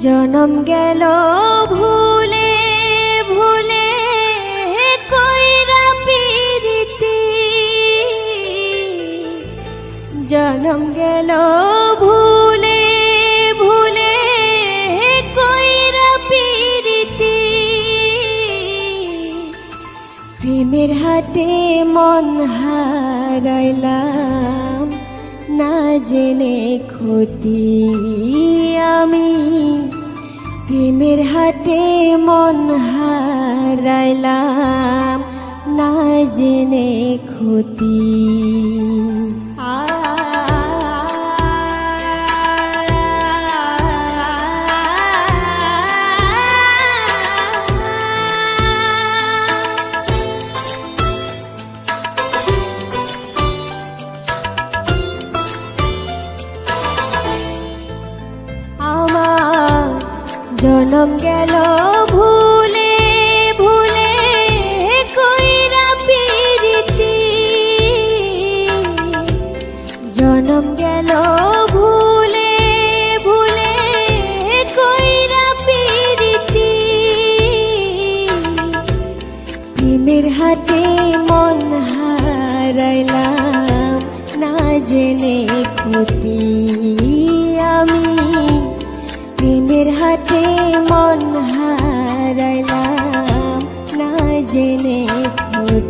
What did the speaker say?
জনম গেল ভুলে ভুলে কইরা পিরিতি, জনম গেল ভুলে ভুলে কইরা পিরিতি। প্রেমের হাটে মন হারাইলাম না জেনে ক্ষতি আমি, প্রেমের হাটে মন হারাইলাম না জেনে ক্ষতি। জনম গেল ভুলে ভুলে কইরা পিরিতি, জনম গেল ভুলে ভুলে কইরা পিরিতি। প্রেমের হাতে মন হারাইলাম না জেনে ক্ষতি আমি, প্রেমের হাতে মন হারাইলাম না জেনে ক্ষতি।